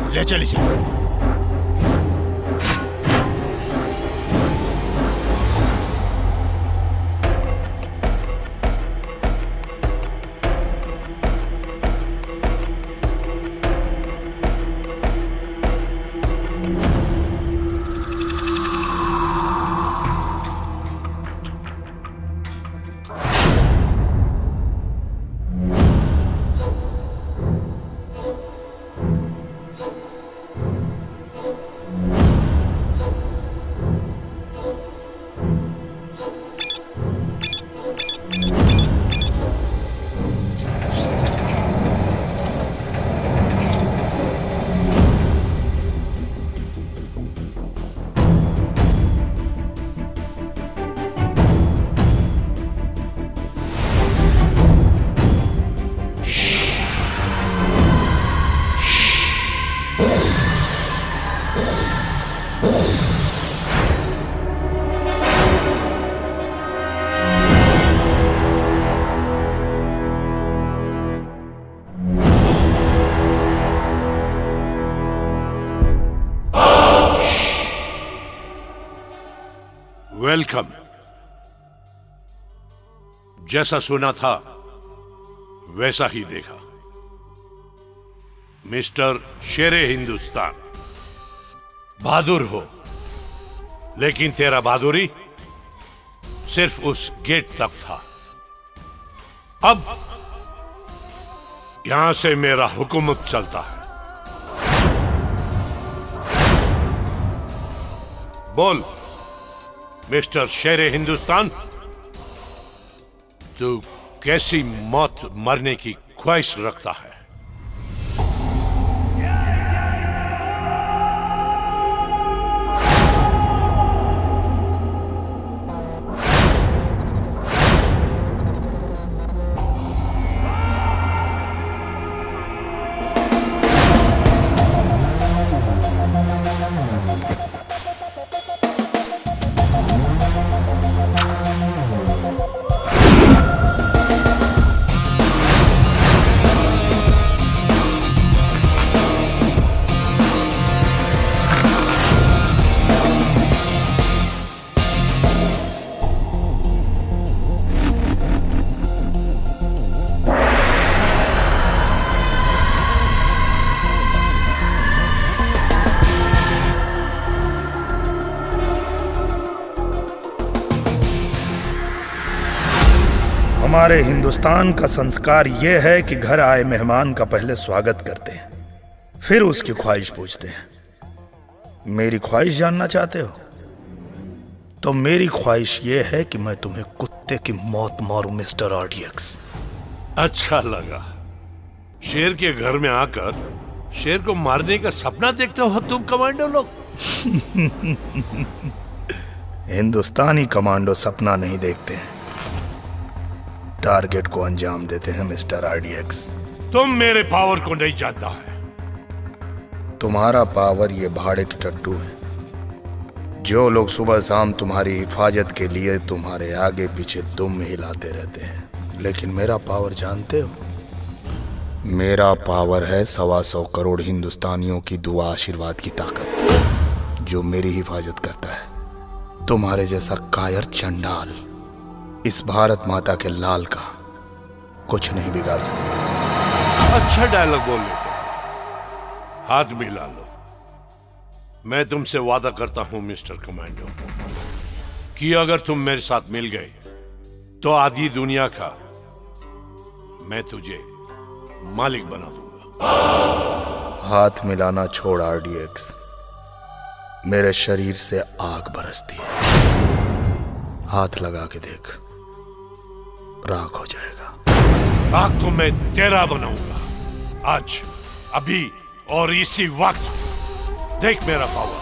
ले चल इसे। वेलकम। जैसा सुना था वैसा ही देखा। मिस्टर शेरे हिंदुस्तान, बहादुर हो, लेकिन तेरा बहादुरी सिर्फ उस गेट तक था। अब यहां से मेरा हुकूमत चलता है। बोल मिस्टर शेरे हिंदुस्तान, तू कैसी मौत मरने की ख्वाहिश रखता है? हमारे हिंदुस्तान का संस्कार यह है कि घर आए मेहमान का पहले स्वागत करते हैं, फिर उसकी ख्वाहिश पूछते हैं। मेरी ख्वाहिश जानना चाहते हो? तो मेरी ख्वाहिश यह है कि मैं तुम्हें कुत्ते की मौत मारूं मिस्टर आरडीएक्स। अच्छा लगा। शेर के घर में आकर शेर को मारने का सपना देखते हो तुम कमांडो लोग। हिंदुस्तानी कमांडो सपना नहीं देखते हैं, टारगेट को अंजाम देते हैं मिस्टर आरडीएक्स। तुम मेरे पावर को नहीं जानता है। तुम्हारा पावर ये भाड़े की टट्टू है। जो लोग सुबह शाम तुम्हारी हिफाजत के लिए तुम्हारे आगे पीछे दुम हिलाते रहते हैं, लेकिन मेरा पावर जानते हो? मेरा पावर है 125 करोड़ हिंदुस्तानियों की दुआ आशीर्वाद की ताकत, जो मेरी हिफाजत करता है। तुम्हारे जैसा कायर चंडाल इस भारत माता के लाल का कुछ नहीं बिगाड़ सकता। अच्छा डायलॉग बोल लेते। हाथ मिला लो। मैं तुमसे वादा करता हूं मिस्टर कमांडो कि अगर तुम मेरे साथ मिल गए तो आधी दुनिया का मैं तुझे मालिक बना दूंगा। हाथ मिलाना छोड़ आरडीएक्स, मेरे शरीर से आग बरसती है। हाथ लगा के देख, राख हो जाएगा। राख तो मैं तेरा बनाऊंगा आज, अभी और इसी वक्त। देख मेरा पावर।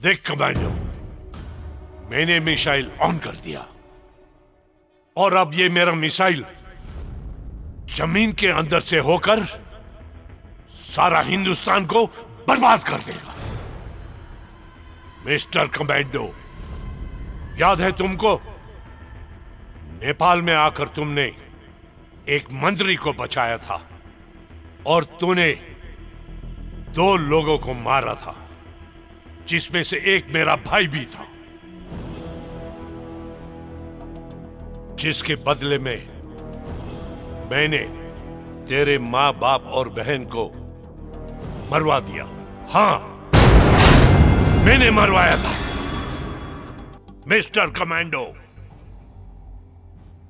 देख कमांडो, मैंने मिसाइल ऑन कर दिया और अब ये मेरा मिसाइल जमीन के अंदर से होकर सारा हिंदुस्तान को बर्बाद कर देगा। मिस्टर कमांडो, याद है तुमको नेपाल में आकर तुमने एक मंत्री को बचाया था और तूने 2 लोगों को मारा था, जिसमें से एक मेरा भाई भी था, जिसके बदले में मैंने तेरे मां बाप और बहन को मरवा दिया। हां, मैंने मरवाया था। मिस्टर कमांडो,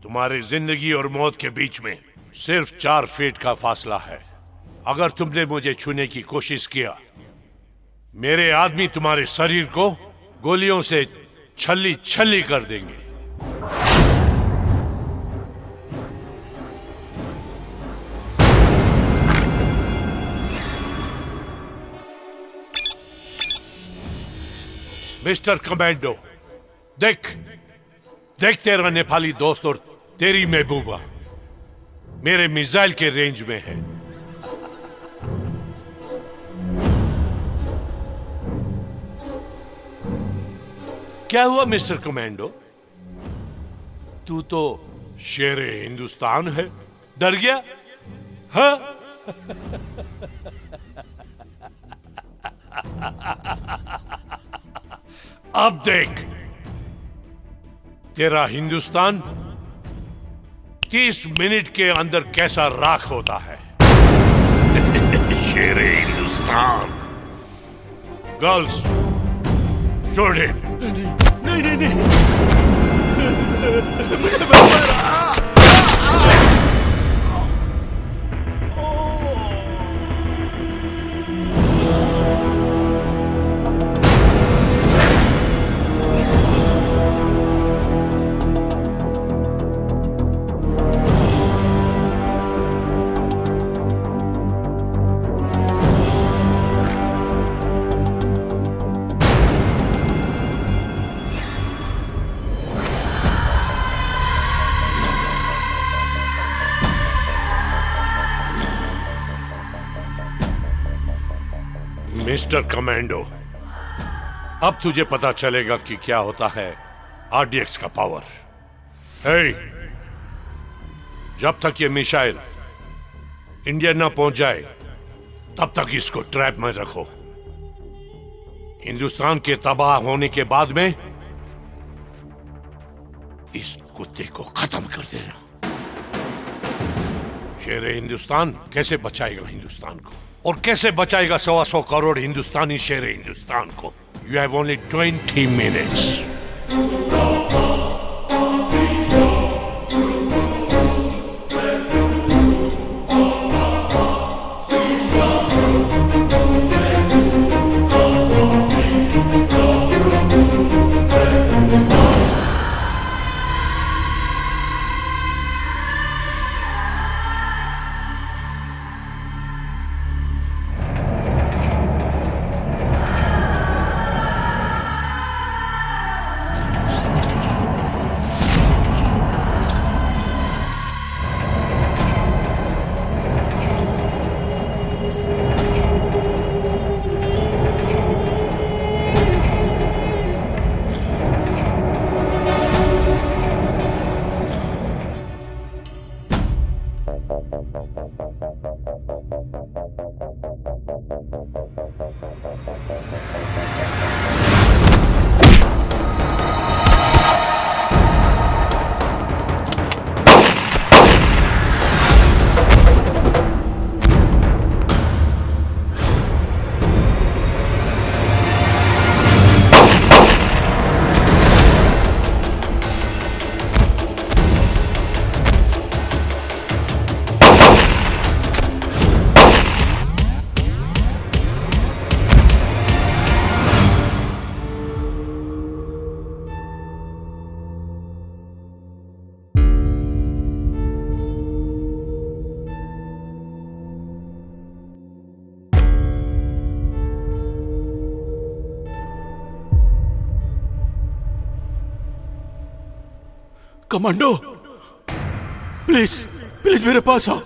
तुम्हारी जिंदगी और मौत के बीच में सिर्फ 4 फीट का फासला है। अगर तुमने मुझे छूने की कोशिश किया, मेरे आदमी तुम्हारे शरीर को गोलियों से छल्ली छल्ली कर देंगे। मिस्टर कमांडो, देख तेरा नेपाली दोस्त और तेरी महबूबा मेरे मिसाइल के रेंज में है। क्या हुआ मिस्टर कमांडो? तू तो शेरे हिंदुस्तान है, डर गया? हाँ? अब देख, तेरा हिंदुस्तान 30 मिनट के अंदर कैसा राख होता है। शेरे हिंदुस्तान। गर्ल्स, छोड़ दे। नहीं नहीं नहीं। मिस्टर कमांडो, अब तुझे पता चलेगा कि क्या होता है आरडीएक्स का पावर। हे, जब तक ये मिसाइल इंडिया ना पहुंच जाए, तब तक इसको ट्रैप में रखो। हिंदुस्तान के तबाह होने के बाद में इस कुत्ते को खत्म कर देना। शेर हिंदुस्तान कैसे बचाएगा हिंदुस्तान को, और कैसे बचाएगा 125 करोड़ हिंदुस्तानी शेर हिंदुस्तान को? You have only 20 minutes. Commando, please please मेरे पास आओ।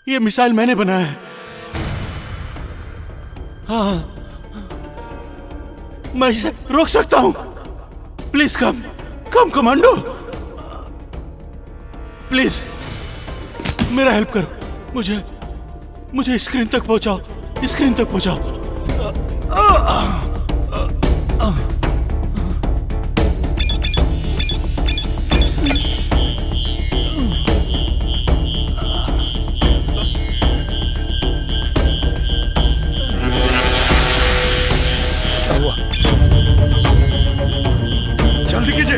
ये मिसाइल मैंने बनाया है। हाँ, मैं इसे रोक सकता हूं। Please come come commando, please मेरा हेल्प करो। मुझे स्क्रीन तक पहुंचाओ, स्क्रीन तक पहुंचाओ। जल्दी कीजिए।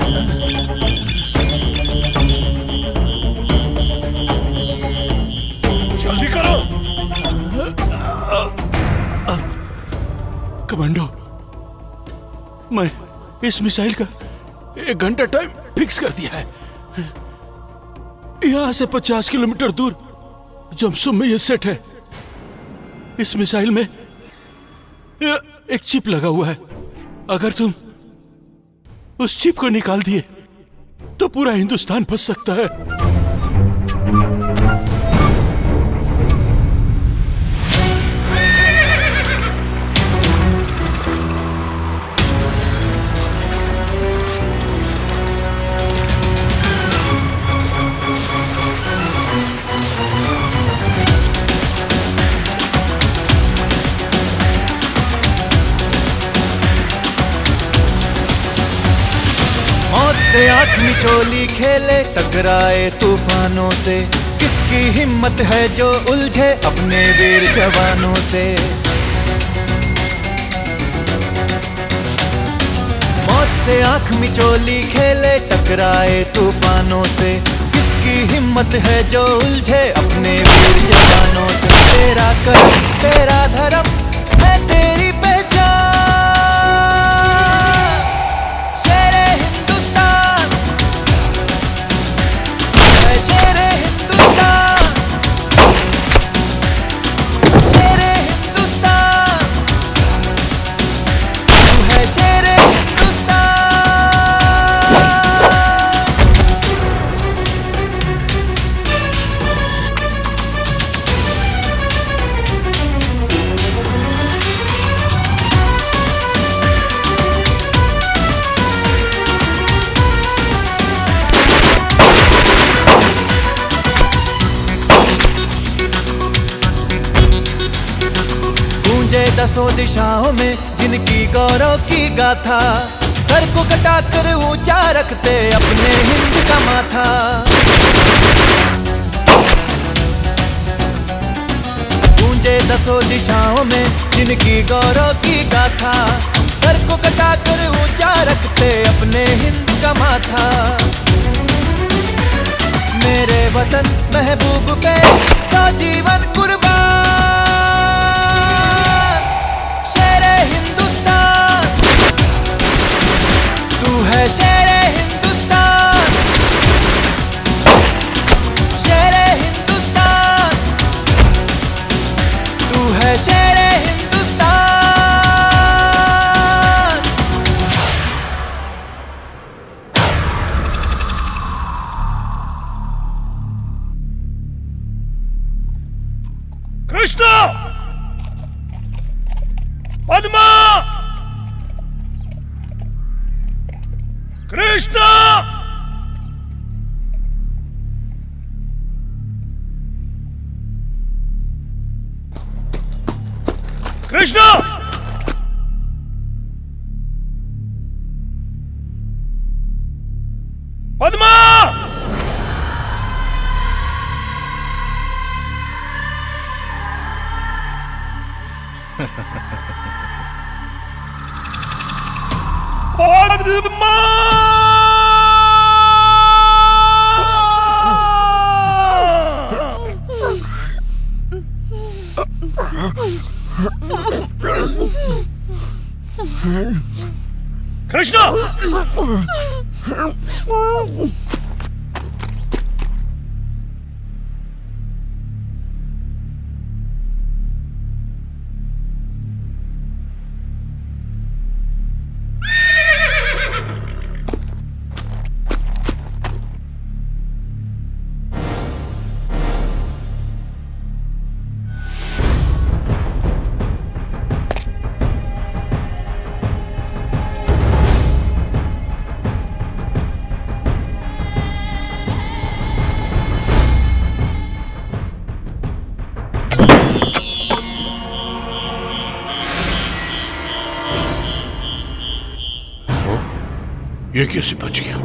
जल्दी करो। कमांडो, मैं इस मिसाइल का 1 घंटा टाइम फिक्स कर दिया है। यहां से 50 किलोमीटर दूर जमसुम में यह सेट है। इस मिसाइल में एक चिप लगा हुआ है। अगर तुम उस चिप को निकाल दिए तो पूरा हिंदुस्तान फंस सकता है। से आंख मिचोली खेले, टकराए तूफानों से। किसकी हिम्मत है जो उलझे अपने वीर जवानों से। मौत से आंख मिचोली खेले, टकराए तूफानों से। किसकी हिम्मत है जो उलझे अपने वीर जवानों से। तेरा कर्म तेरा धर्म है तेरी पहचान। दसों दिशाओं में जिनकी गौरव की गाथा। सर को कटाकर ऊंचा रखते अपने हिंद का माथा। गूंजे दसों दिशाओं में जिनकी गौरव की गाथा। सर को कटाकर ऊंचा रखते अपने हिंद का माथा। मेरे वतन महबूब पे सौ जीवन कुर्बान। है शेरे हिंदुस्तान, शेरे हिंदुस्तान, तू है शेरे हिंदुस्तान। कृष्णा, पद्मा, कृष्णा, कृष्णा, पद्मा। पद्मा, कृष्णा, ये कैसे बच गया?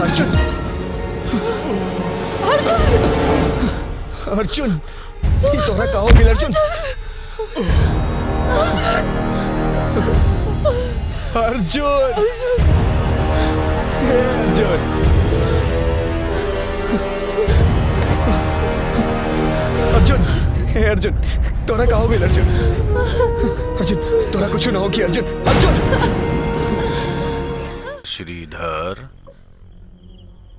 अर्जुन अर्जुन ये तोरा का हो गेल अर्जुन अर्जुन हे अर्जुन अर्जुन हे अर्जुन तोरा का हो गेल अर्जुन अर्जुन तोरा कुछ ना हो कि अर्जुन अर्जुन श्रीधर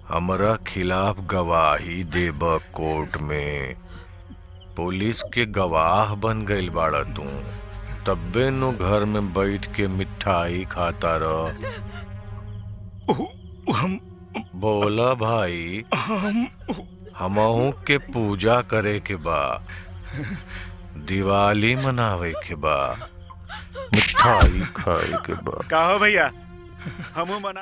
हमरा खिलाफ गवाही देब कोर्ट में पुलिस के गवाह बन गइल बाड़ा तू तब्बे नु घर में बैठ के मिठाई खाता रह हम बोला भाई हमहू के पूजा करे के बा दिवाली मनावे के बा मिठाई खाए के बा कहो भैया हमू मना